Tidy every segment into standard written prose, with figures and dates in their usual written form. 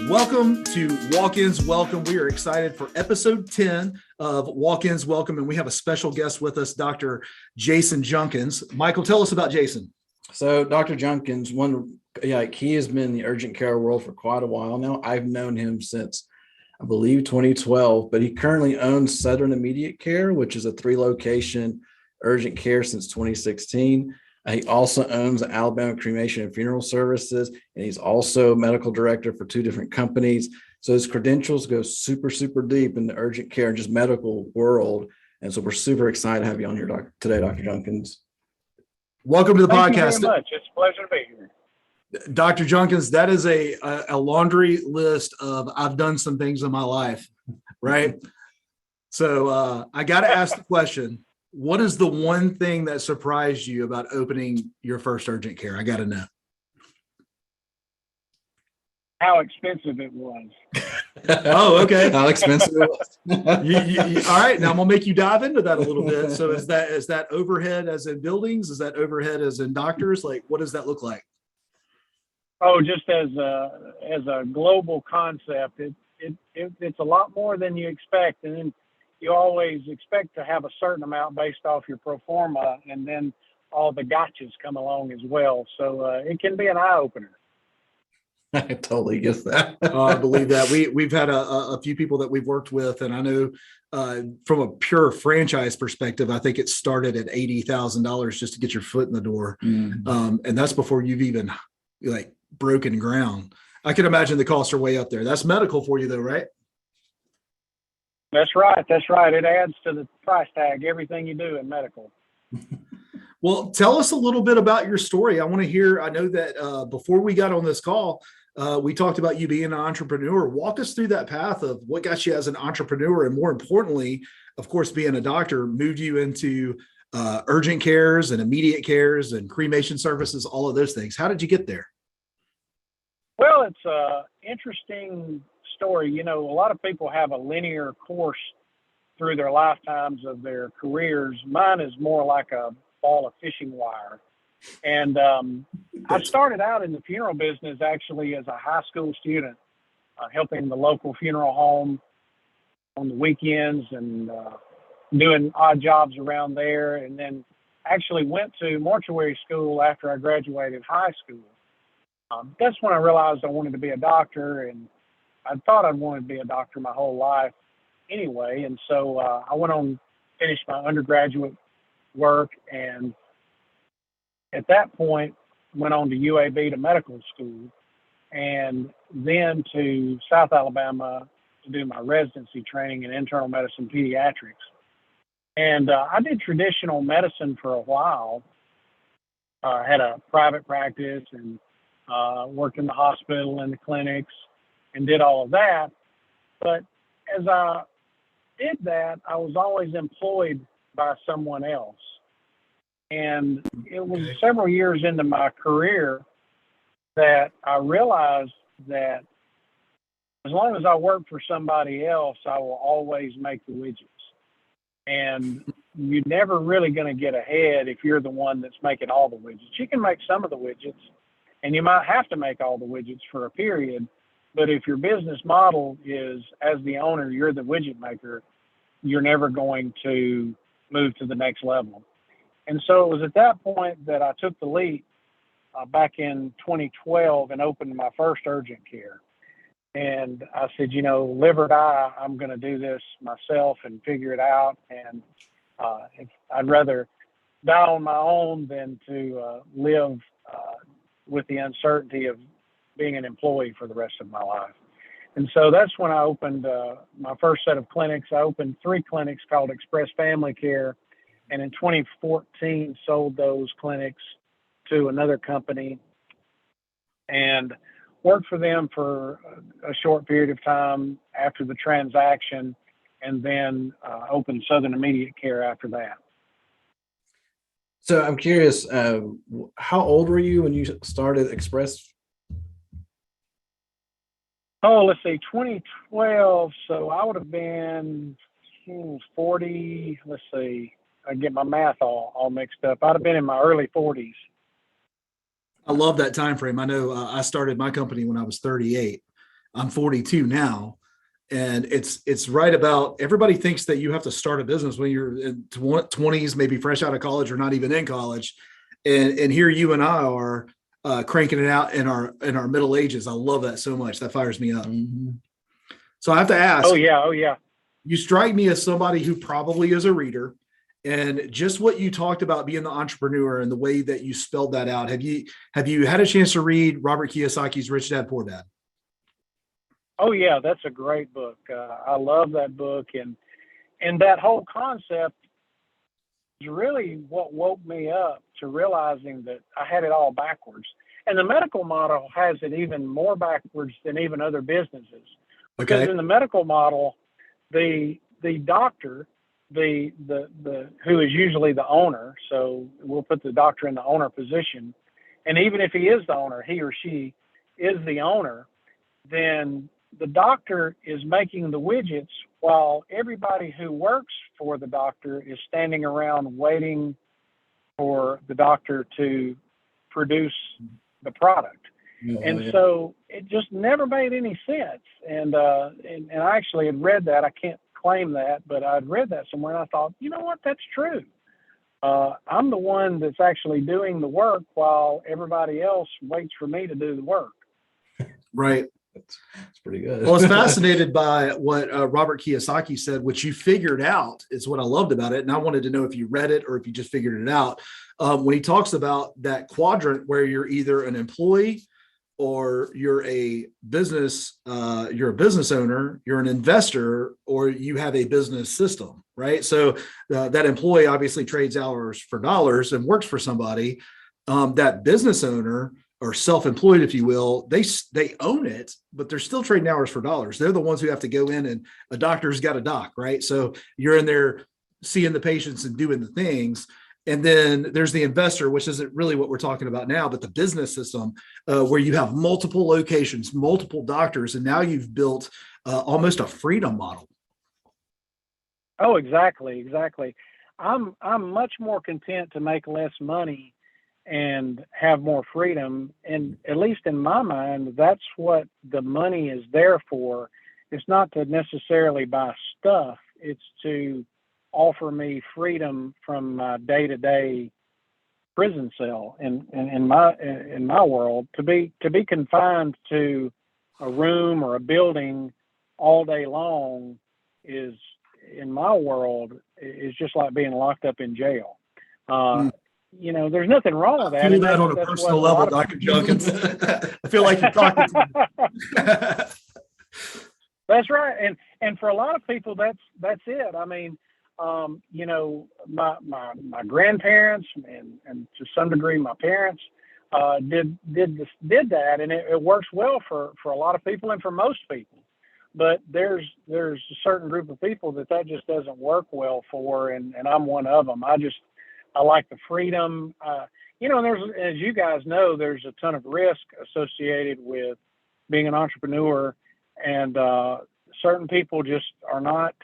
Welcome to Walk-Ins Welcome. We are excited for episode 10 of Walk-Ins Welcome, and we have a special guest with us, Dr. Jason Jenkins. Michael, tell us about Jason. So Dr. Junkins, he has been in the urgent care world for quite a while now. I've known him since, I believe, 2012, but he currently owns Southern Immediate Care, which is a 3-location urgent care since 2016. He also owns Alabama Cremation and Funeral Services, and he's also medical director for 2 different companies. So his credentials go super, super deep in the urgent care and just medical world. And so we're super excited to have you on here today, Dr. Junkins. Welcome to the Thank podcast. you very much. It's a pleasure to be here. Dr. Junkins, that is a laundry list of I've done some things in my life, right? So I got to ask the question, what is the one thing that surprised you about opening your first urgent care? I got to know. How expensive it was. Oh, okay. How expensive it was. All right. Now I'm going to make you dive into that a little bit. So is that overhead as in buildings? Is that overhead as in doctors? Like, what does that look like? Oh, just as a global concept, it's a lot more than you expect. And then you always expect to have a certain amount based off your pro forma, and then all the gotchas come along as well. So it can be an eye opener. I totally get that. I believe that we've had a few people that we've worked with, and I know from a pure franchise perspective, I think it started at $80,000 just to get your foot in the door, and that's before you've even broken ground. I can imagine the costs are way up there. That's medical for you, though, right? That's right. It adds to the price tag, everything you do in medical. Well, tell us a little bit about your story. I want to hear. I know that before we got on this call, we talked about you being an entrepreneur. Walk us through that path of what got you as an entrepreneur, and more importantly, of course, being a doctor moved you into urgent cares and immediate cares and cremation services, all of those things. How did you get there? Well, it's an interesting story. You know, a lot of people have a linear course through their lifetimes of their careers. Mine is more like a ball of fishing wire. And I started out in the funeral business actually as a high school student, helping the local funeral home on the weekends and doing odd jobs around there. And then actually went to mortuary school after I graduated high school. That's when I realized I wanted to be a doctor, and I thought I'd wanted to be a doctor my whole life anyway. And so I went on, finished my undergraduate work, and at that point went on to UAB to medical school, and then to South Alabama to do my residency training in internal medicine pediatrics. And I did traditional medicine for a while. Had a private practice and worked in the hospital and the clinics and did all of that. But as I did that, I was always employed by someone else. And it was several years into my career that I realized that as long as I work for somebody else, I will always make the widgets. And you're never really going to get ahead if you're the one that's making all the widgets. You can make some of the widgets, and you might have to make all the widgets for a period. But if your business model is, as the owner, you're the widget maker, you're never going to move to the next level. And so it was at that point that I took the leap back in 2012 and opened my first urgent care. And I said, live or die, I'm going to do this myself and figure it out. And I'd rather die on my own than to live with the uncertainty of being an employee for the rest of my life. And so that's when I opened my first set of clinics. I opened 3 clinics called Express Family Care, and in 2014 sold those clinics to another company and worked for them for a short period of time after the transaction, and then opened Southern Immediate Care after that. So I'm curious, how old were you when you started Express? Oh, let's see, 2012. So I would have been 40. Let's see, I get my math all mixed up. I'd have been in my early 40s. I love that time frame. I know I started my company when I was 38. I'm 42 now. And it's right about, everybody thinks that you have to start a business when you're in 20s, maybe fresh out of college or not even in college. And here you and I are cranking it out in our middle ages. I love that so much. That fires me up. Mm-hmm. So I have to ask. Oh yeah. You strike me as somebody who probably is a reader, and just what you talked about being the entrepreneur and the way that you spelled that out. Have you had a chance to read Robert Kiyosaki's Rich Dad Poor Dad? Oh yeah, that's a great book. I love that book, and that whole concept is really what woke me up to realizing that I had it all backwards. And the medical model has it even more backwards than even other businesses. Because in the medical model, the doctor, the who is usually the owner, so we'll put the doctor in the owner position, and even if he is the owner, he or she is the owner, then the doctor is making the widgets while everybody who works for the doctor is standing around waiting for the doctor to produce the product. So it just never made any sense. And I actually had read that. I can't claim that, but I'd read that somewhere, and I thought, you know what, that's true. I'm the one that's actually doing the work while everybody else waits for me to do the work. Right. That's pretty good. Well, I was fascinated by what Robert Kiyosaki said, which you figured out is what I loved about it. And I wanted to know if you read it or if you just figured it out. When he talks about that quadrant where you're either an employee or you're a business owner, you're an investor, or you have a business system, right? So that employee obviously trades hours for dollars and works for somebody. That business owner, or self-employed, if you will, they own it, but they're still trading hours for dollars. They're the ones who have to go in, and a doctor's got a doc, right? So you're in there seeing the patients and doing the things. And then there's the investor, which isn't really what we're talking about now, but the business system where you have multiple locations, multiple doctors, and now you've built almost a freedom model. Oh, exactly. I'm much more content to make less money and have more freedom. And at least in my mind, that's what the money is there for. It's not to necessarily buy stuff. It's to offer me freedom from my day-to-day prison cell. And in my world, to be confined to a room or a building all day long is, in my world, is just like being locked up in jail. You know, there's nothing wrong with that. I feel that on a personal level, Dr. Junkins. I feel like you're talking to me. That's right. And for a lot of people, that's it. I mean, you know, my grandparents and to some degree my parents did that, and it works well for a lot of people and for most people. But there's a certain group of people that just doesn't work well for, and I'm one of them. I like the freedom. You know, and as you guys know, there's a ton of risk associated with being an entrepreneur, and certain people just are not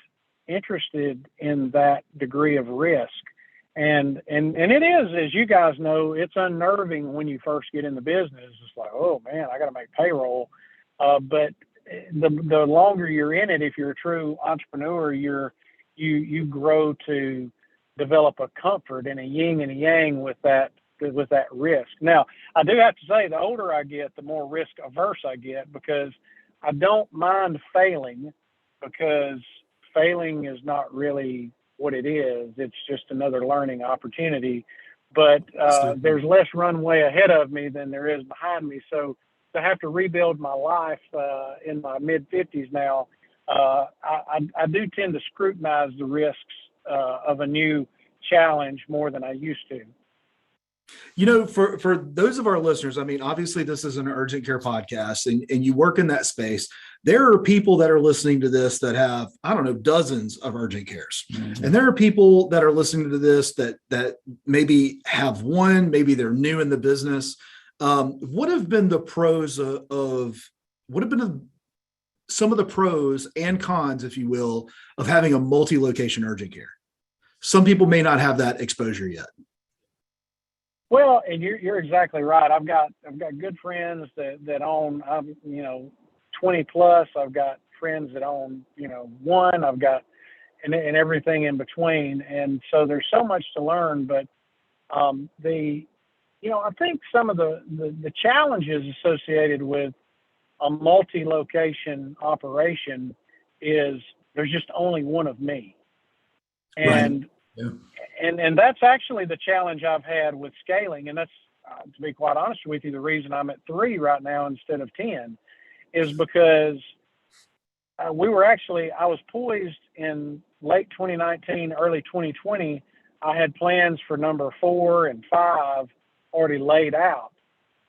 interested in that degree of risk. And it is, as you guys know, it's unnerving when you first get in the business. It's like, oh man, I got to make payroll. But the longer you're in it, if you're a true entrepreneur, you grow to develop a comfort and a yin and a yang with that risk. Now, I do have to say, the older I get, the more risk averse I get, because I don't mind failing, because failing is not really what it is. It's just another learning opportunity. But there's less runway ahead of me than there is behind me. So to have to rebuild my life in my mid-50s now, I do tend to scrutinize the risks of a new challenge more than I used to. You know, for those of our listeners, I mean, obviously this is an urgent care podcast, and you work in that space. There are people that are listening to this that have, I don't know, dozens of urgent cares. Mm-hmm. And there are people that are listening to this that maybe have one, maybe they're new in the business. What have been the pros some of the pros and cons, if you will, of having a multi-location urgent care? Some people may not have that exposure yet. Well, and you're exactly right. I've got good friends that own, 20 plus. I've got friends that own, one. I've got and everything in between. And so there's so much to learn. But I think some of the challenges associated with a multi-location operation is there's just only one of me. And Right. Yeah. and that's actually the challenge I've had with scaling. And that's, to be quite honest with you, the reason I'm at 3 right now instead of 10 is because I was poised in late 2019, early 2020. I had plans for number 4 and 5 already laid out.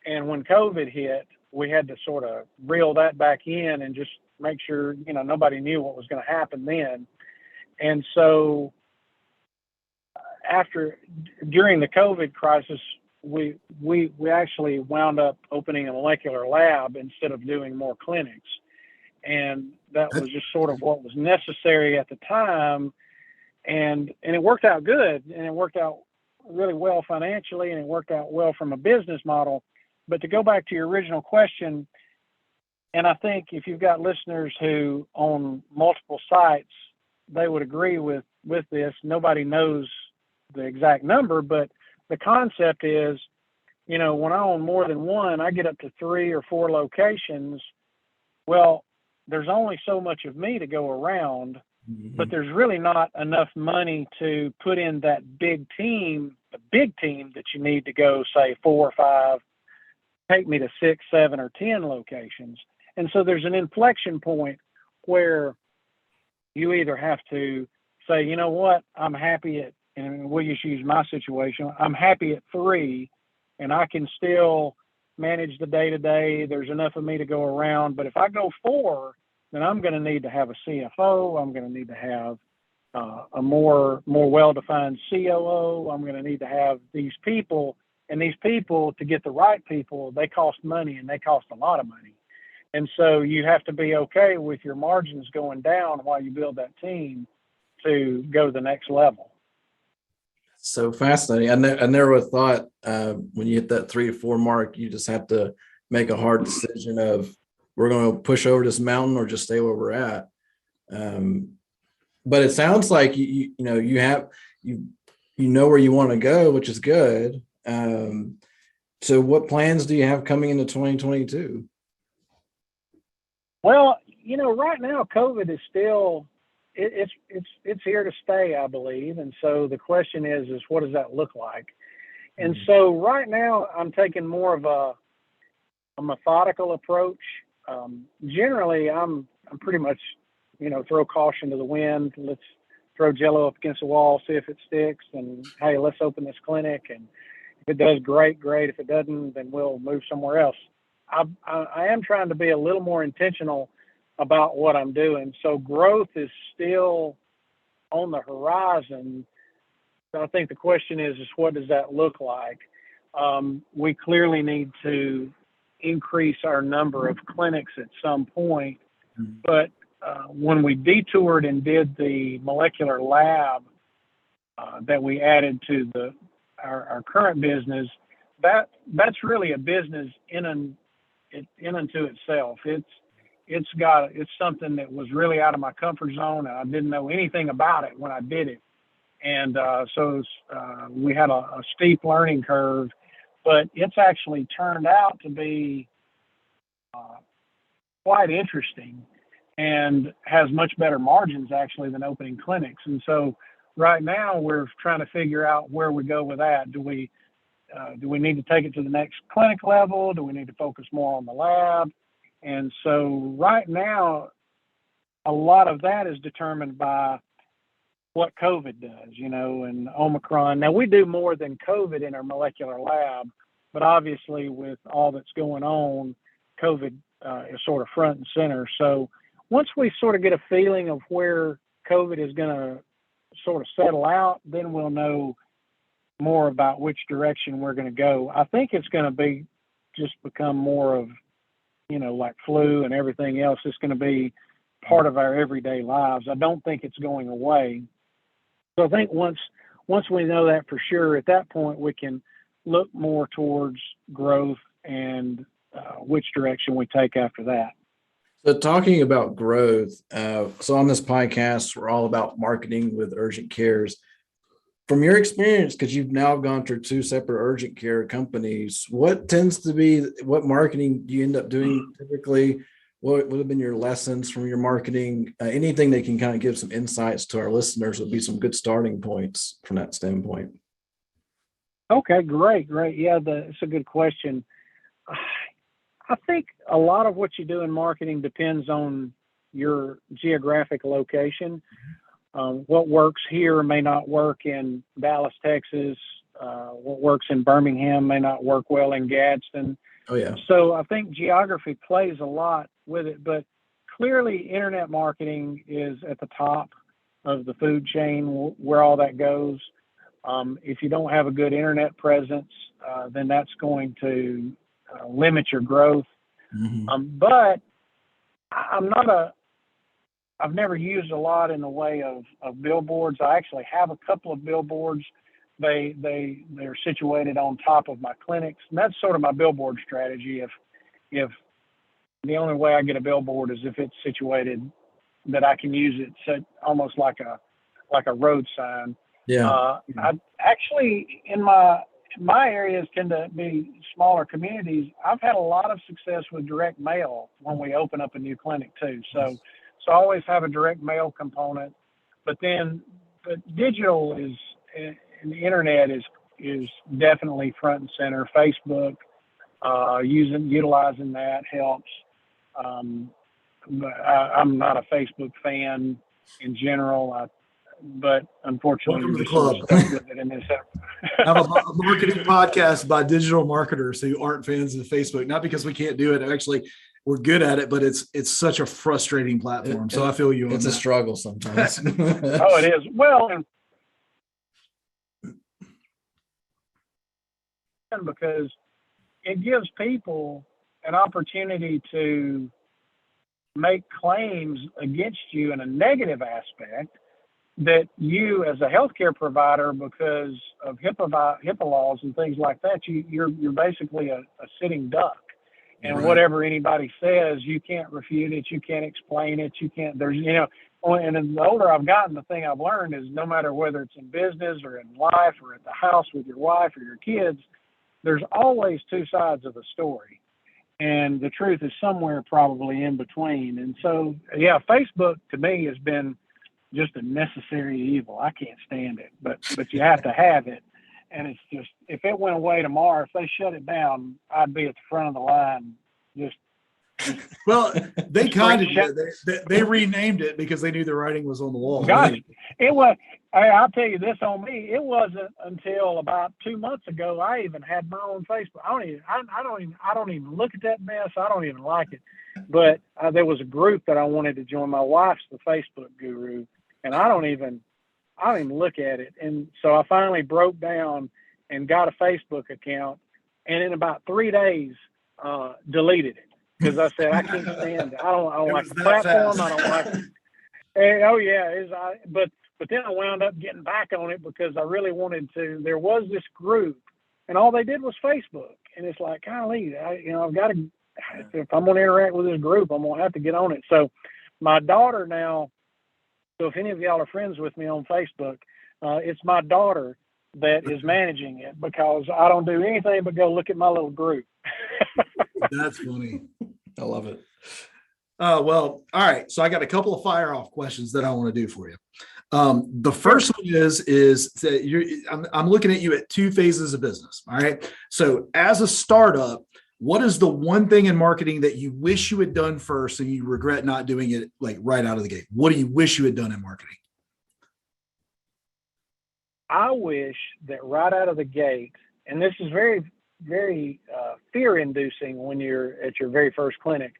And when COVID hit, we had to sort of reel that back in and just make sure, nobody knew what was going to happen then. And so during the COVID crisis, we actually wound up opening a molecular lab instead of doing more clinics. And that was just sort of what was necessary at the time. And it worked out good, and it worked out really well financially, and it worked out well from a business model. But to go back to your original question, and I think if you've got listeners who own multiple sites, they would agree with this. Nobody knows the exact number, but the concept is, when I own more than one, I get up to 3 or 4 locations. Well, there's only so much of me to go around, but there's really not enough money to put in that big team, the big team that you need to go, say, 4 or 5, take me to 6, 7, or 10 locations. And so there's an inflection point where you either have to say, you know what, I'm happy at, and we'll just use my situation, I'm happy at 3, and I can still manage the day-to-day. There's enough of me to go around. But if I go 4, then I'm going to need to have a CFO. I'm going to need to have a more well-defined COO. I'm going to need to have these people. And these people, to get the right people, they cost money, and they cost a lot of money. And so you have to be okay with your margins going down while you build that team to go to the next level. So fascinating. I never would have thought when you hit that 3 to 4 mark, you just have to make a hard decision of we're going to push over this mountain or just stay where we're at. But it sounds like you know where you want to go, which is good. So what plans do you have coming into 2022? Well, right now COVID is still it's here to stay, I believe. And so the question is what does that look like? And so right now I'm taking more of a methodical approach. Generally I'm pretty much, throw caution to the wind. Let's throw Jello up against the wall, see if it sticks, and hey, let's open this clinic. And if it does, great. If it doesn't, then we'll move somewhere else. I am trying to be a little more intentional about what I'm doing. So growth is still on the horizon. So I think the question is what does that look like? We clearly need to increase our number of clinics at some point. But when we detoured and did the molecular lab that we added to our current business, that's really a business in unto itself. It's something that was really out of my comfort zone, and I didn't know anything about it when I did it. And so we had a steep learning curve, but it's actually turned out to be quite interesting and has much better margins actually than opening clinics. And so right now we're trying to figure out where we go with that. Do we need to take it to the next clinic level? Do we need to focus more on the lab? And so right now, a lot of that is determined by what COVID does, and Omicron. Now, we do more than COVID in our molecular lab, but obviously with all that's going on, COVID is sort of front and center. So once we sort of get a feeling of where COVID is going to sort of settle out, then we'll know more about which direction we're going to go. I think it's going to become more of, like flu and everything else. It's going to be part of our everyday lives. I don't think it's going away. So I think once we know that for sure, at that point, we can look more towards growth and which direction we take after that. So talking about growth, so on this podcast, we're all about marketing with urgent cares. From your experience, because you've now gone through two separate urgent care companies, what tends to be what marketing do you end up doing typically? What would have been your lessons from your marketing? Anything that can kind of give some insights to our listeners would be some good starting points from that standpoint. Okay, great. Yeah, it's a good question. I think a lot of what you do in marketing depends on your geographic location. What works here may not work in Dallas, Texas. What works in Birmingham may not work well in Gadsden. Oh, yeah. So I think geography plays a lot with it, but clearly internet marketing is at the top of the food chain where all that goes. If you don't have a good internet presence, then that's going to limit your growth. Mm-hmm. But I've never used a lot in the way of billboards. I actually have a couple of billboards. They're situated on top of my clinics, and that's sort of my billboard strategy. If the only way I get a billboard is if it's situated that I can use it, so almost like a road sign. Yeah. I actually in my areas tend to be smaller communities. I've had a lot of success with direct mail when we open up a new clinic too. So I always have a direct mail component, but digital is, and the internet is definitely front and center. Facebook, utilizing that helps. But I'm not a Facebook fan in general. But unfortunately, Welcome to the we're club. stuck with it in this. I have a marketing podcast by digital marketers who aren't fans of Facebook, not because we can't do it. Actually, we're good at it, but it's such a frustrating platform. So I feel you. It's a struggle sometimes. Oh, it is. Well, and because it gives people an opportunity to make claims against you in a negative aspect that you, as a healthcare provider, because of HIPAA laws and things like that, you're basically a sitting duck. And Right. whatever anybody says, you can't refute it, you can't explain it, you can't. And the older I've gotten, the thing I've learned is no matter whether it's in business or in life or at the house with your wife or your kids, there's always two sides of the story. And the truth is somewhere probably in between. And so, yeah, Facebook to me has been just a necessary evil. I can't stand it, but you have to have it. And it's just, if it went away tomorrow, if they shut it down, I'd be at the front of the line. Well, they kind of did. They renamed it because they knew the writing was on the wall. Gosh, it was. I'll tell you this on me. It wasn't until about 2 months ago I even had my own Facebook. I don't even look at that mess. I don't even like it. But there was a group that I wanted to join. My wife's the Facebook guru, and I don't even look at it. And so I finally broke down and got a Facebook account, and in about 3 days, deleted it. Because I said, I can't stand it. I don't like the platform. Fast. I don't like it. And, oh, yeah. But then I wound up getting back on it because I really wanted to. There was this group, and all they did was Facebook. And it's like, golly, I've got to, if I'm going to interact with this group, I'm going to have to get on it. So my daughter now, so if any of y'all are friends with me on Facebook, it's my daughter that is managing it because I don't do anything but go look at my little group. That's funny. I love it. Well, all right. So I got a couple of fire off questions that I want to do for you. The first one is that I'm looking at you at two phases of business. All right. So as a startup, what is the one thing in marketing that you wish you had done first and you regret not doing it like right out of the gate? What do you wish you had done in marketing? I wish that right out of the gate, and this is very, very fear-inducing when you're at your very first clinic.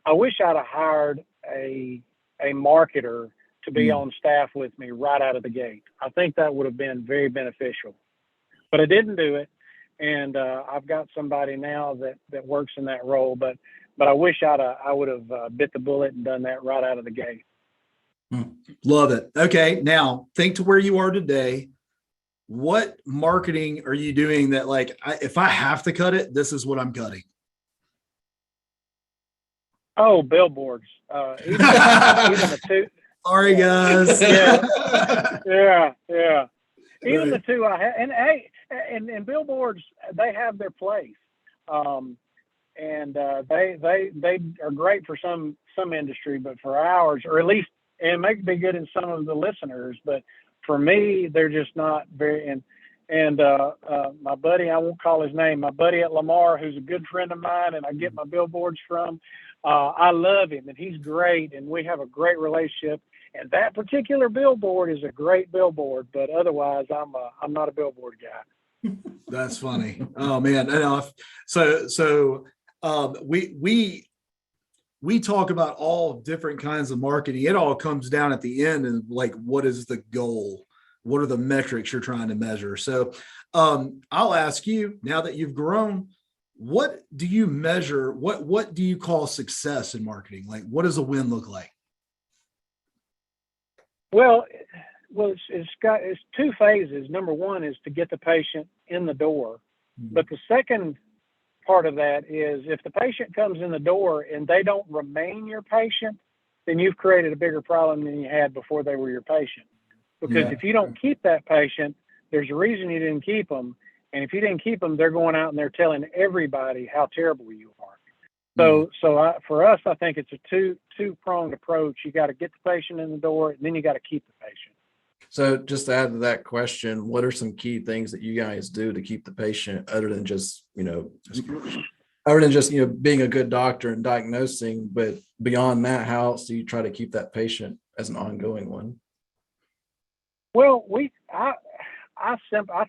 I wish I'd have hired a marketer to be on staff with me right out of the gate. I think that would have been very beneficial, but I didn't do it. And I've got somebody now that works in that role, but I wish I would have bit the bullet and done that right out of the gate. Love it. Okay. Now think to where you are today. What marketing are you doing that like, if I have to cut it, this is what I'm cutting? Oh, billboards. Even the two. Sorry, guys. Yeah. Even the Right. two I have, and hey, and billboards, they have their place. And they are great for some industry, but for ours, or at least, and it may be good in some of the listeners, but for me, they're just not very. And my buddy, I won't call his name, my buddy at Lamar, who's a good friend of mine, and I get my billboards from. I love him, and he's great, and we have a great relationship. And that particular billboard is a great billboard, but otherwise, I'm not a billboard guy. That's funny. Oh man. We talk about all different kinds of marketing. It all comes down at the end and like, what is the goal? What are the metrics you're trying to measure? So I'll ask you, now that you've grown, what do you measure? What do you call success in marketing? Like, what does a win look like? Well, it's two phases. Number one is to get the patient in the door, but the second part of that is if the patient comes in the door and they don't remain your patient, then you've created a bigger problem than you had before they were your patient. Because if you don't keep that patient, there's a reason you didn't keep them, and if you didn't keep them, they're going out and they're telling everybody how terrible you are. For us, I think it's a two-pronged approach. You got to get the patient in the door, and then you got to keep the patient. So just to add to that question, what are some key things that you guys do to keep the patient other than just being a good doctor and diagnosing, but beyond that, how else do you try to keep that patient as an ongoing one? Well, I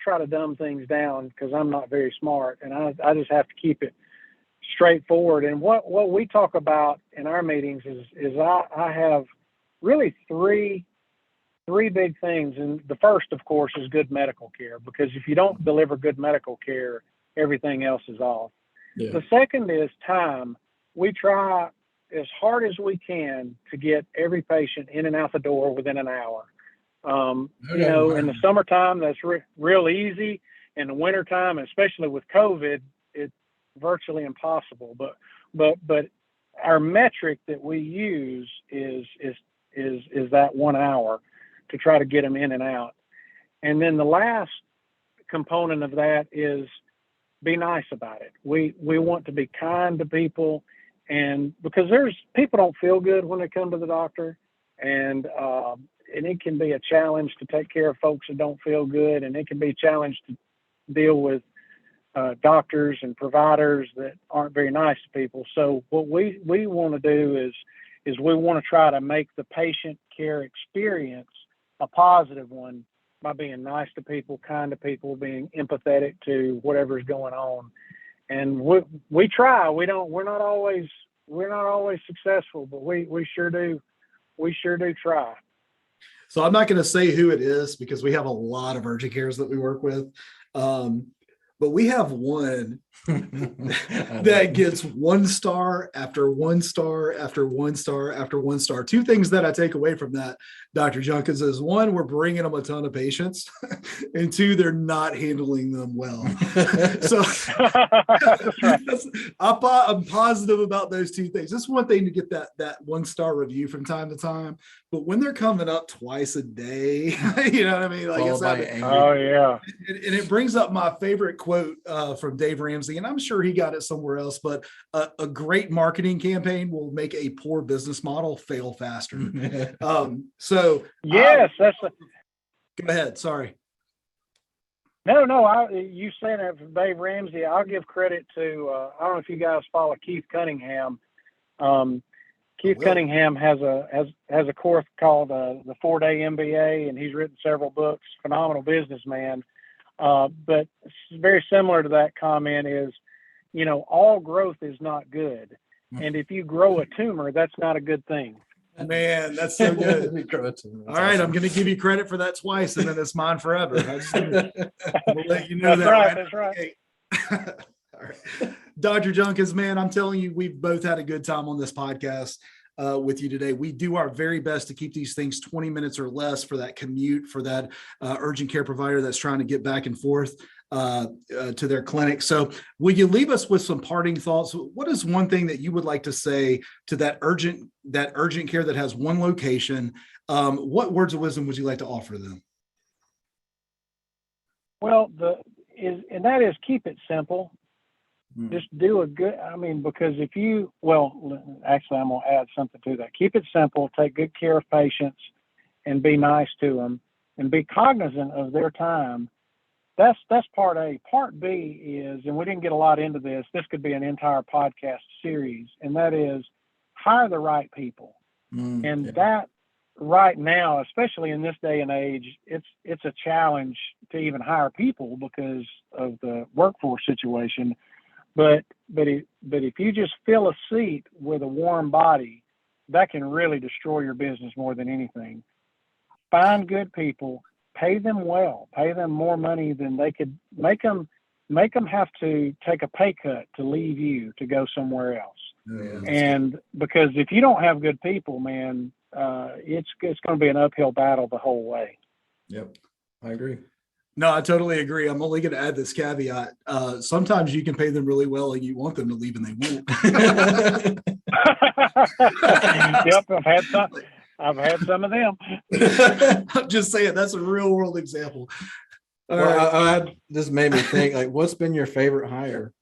try to dumb things down because I'm not very smart, and I just have to keep it straightforward. And what we talk about in our meetings is I have really three big things. And the first, of course, is good medical care, because if you don't deliver good medical care, everything else is off. Yeah. The second is time. We try as hard as we can to get every patient in and out the door within an hour. In the summertime, that's real easy. In the wintertime, especially with COVID, it's virtually impossible. But our metric that we use is that 1 hour to try to get them in and out. And then the last component of that is be nice about it. We want to be kind to people, and because people don't feel good when they come to the doctor, and it can be a challenge to take care of folks that don't feel good, and it can be a challenge to deal with doctors and providers that aren't very nice to people. So what we want to do is we want to try to make the patient care experience a positive one by being nice to people, kind to people, being empathetic to whatever's going on. And we try. We're not always successful, but we sure do try. So I'm not going to say who it is because we have a lot of urgent cares that we work with. But we have one that gets 1 star after 1 star after 1 star after 1 star. Two things that I take away from that, Dr. Junkins, is one, we're bringing them a ton of patients, and two, they're not handling them well. So I'm positive about those two things. It's one thing to get that 1 star review from time to time, but when they're coming up twice a day, you know what I mean? Like, oh yeah. And it brings up my favorite quote from Dave Ramsey, and I'm sure he got it somewhere else, but a great marketing campaign will make a poor business model fail faster. So yes, go ahead. Sorry. No, you saying that from Dave Ramsey. I'll give credit to, I don't know if you guys follow Keith Cunningham. Keith Cunningham has a course called the 4-Day MBA, and he's written several books. Phenomenal businessman. But very similar to that comment is, all growth is not good. And if you grow a tumor, that's not a good thing. Man, that's so good. All right, I'm going to give you credit for that twice, and then it's mine forever. We'll let you know that's right. All right. Dr. Junkins, man, I'm telling you, we've both had a good time on this podcast with you today. We do our very best to keep these things 20 minutes or less for that commute, for that urgent care provider that's trying to get back and forth. to their clinic. So will you leave us with some parting thoughts? What is one thing that you would like to say to that urgent care that has one location? What words of wisdom would you like to offer them? Well, that is keep it simple. Just do because actually I'm going to add something to that. Keep it simple, take good care of patients, and be nice to them, and be cognizant of their time. That's part A. Part B is, and we didn't get a lot into this, this could be an entire podcast series, and that is hire the right people. That right now, especially in this day and age, it's a challenge to even hire people because of the workforce situation. But if you just fill a seat with a warm body, that can really destroy your business more than anything. Find good people, pay them well, pay them more money than they could, make them have to take a pay cut to leave you to go somewhere else. Yeah, and because if you don't have good people, man, it's going to be an uphill battle the whole way. Yep, I agree. No, I totally agree. I'm only going to add this caveat. Sometimes you can pay them really well and you want them to leave and they won't. Yep, I've had some of them. I'm just saying that's a real world example. This made me think, like, what's been your favorite hire?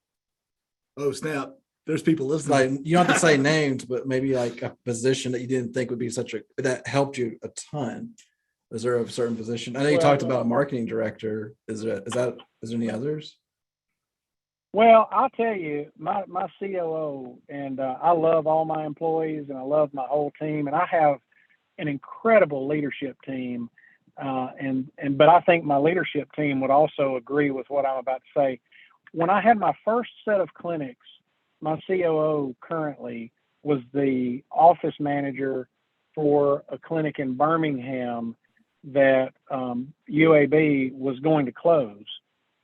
Oh, snap. There's people listening. Like, you don't have to say names, but maybe like a position that you didn't think would be that helped you a ton. Is there a certain position? I know you talked about a marketing director. Is there any others? Well, I'll tell you, my COO, and I love all my employees and I love my whole team, and I have an incredible leadership team. But I think my leadership team would also agree with what I'm about to say. When I had my first set of clinics, my COO currently was the office manager for a clinic in Birmingham that UAB was going to close.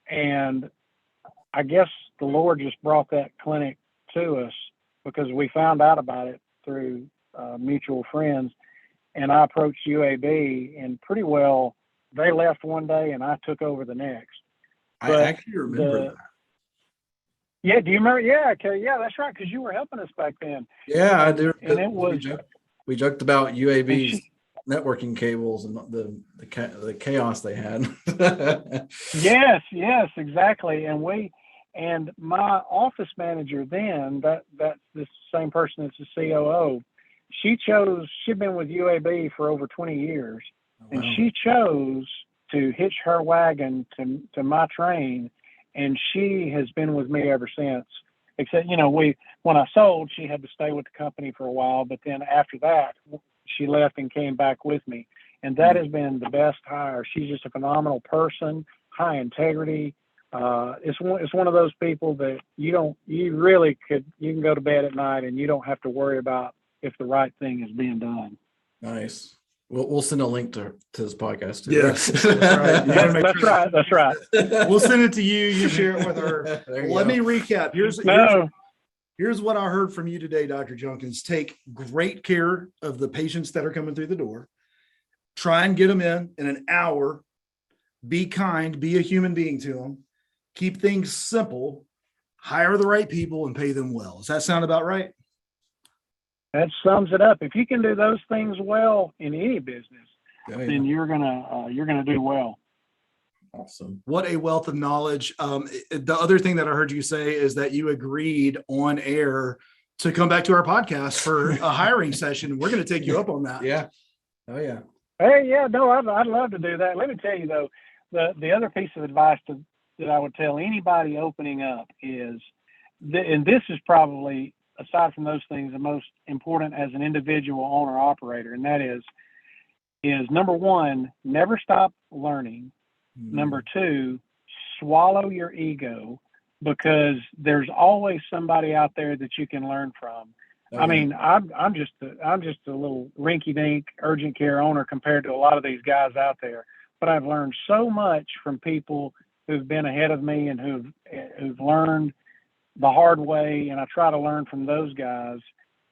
And I guess the Lord just brought that clinic to us because we found out about it through mutual friends. And I approached UAB, and pretty well they left one day and I took over the next. I actually remember that. Yeah, do you remember? Yeah, okay, yeah, that's right, because you were helping us back then. Yeah, I do. And it was. We joked about UAB's networking cables and the chaos they had. Yes, exactly. And my office manager then, that's the same person as the COO. She'd been with UAB for over 20 years, and she chose to hitch her wagon to my train, and she has been with me ever since. Except, when I sold, she had to stay with the company for a while, but then after that, she left and came back with me. And that has been the best hire. She's just a phenomenal person, high integrity. It's one of those people that you can go to bed at night and you don't have to worry about if the right thing is being done. Nice. We'll send a link to this podcast too. Yes, that's right. That's right. We'll send it to you. You share it with her. Let me recap. Here's what I heard from you today, Dr. Junkins. Take great care of the patients that are coming through the door. Try and get them in an hour. Be kind. Be a human being to them. Keep things simple. Hire the right people and pay them well. Does that sound about right? That sums it up. If you can do those things well in any business, then you're gonna do well. Awesome. What a wealth of knowledge. The other thing that I heard you say is that you agreed on air to come back to our podcast for a hiring session. We're going to take you up on that. Yeah. Oh yeah. Hey, yeah, no, I'd love to do that. Let me tell you though, the other piece of advice that I would tell anybody opening up is, and this is probably, aside from those things, the most important as an individual owner operator, and that is number one, never stop learning. Number two, swallow your ego, because there's always somebody out there that you can learn from. Okay. I mean, I'm just a little rinky-dink urgent care owner compared to a lot of these guys out there, but I've learned so much from people who've been ahead of me and who've learned the hard way, and I try to learn from those guys.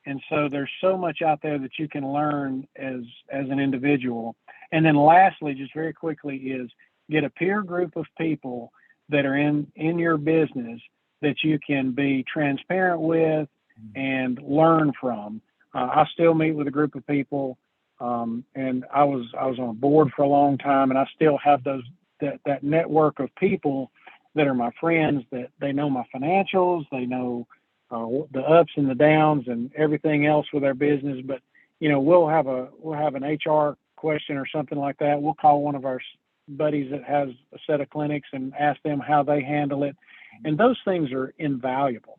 And so there's so much out there that you can learn as an individual. And then lastly, just very quickly, is get a peer group of people that are in your business that you can be transparent with and learn from. I still meet with a group of people, and I was on a board for a long time, and I still have that network of people that are my friends, that they know my financials, they know the ups and the downs and everything else with our business. But we'll have an HR question or something like that. We'll call one of our buddies that has a set of clinics and ask them how they handle it, and those things are invaluable.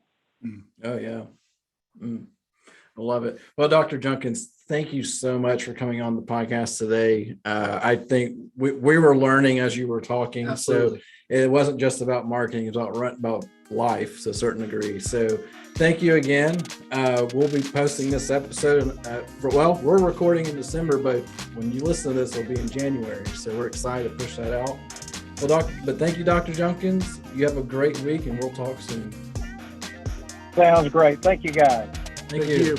Oh yeah. I love it. Well, Dr. Junkins, thank you so much for coming on the podcast today. I think we were learning as you were talking. Absolutely. So it wasn't just about marketing, it was about life to a certain degree. So thank you again. We'll be posting this episode. We're recording in December, but when you listen to this, it'll be in January. So we're excited to push that out. Well, but thank you, Dr. Junkins. You have a great week, and we'll talk soon. Sounds great. Thank you, guys. Thank you.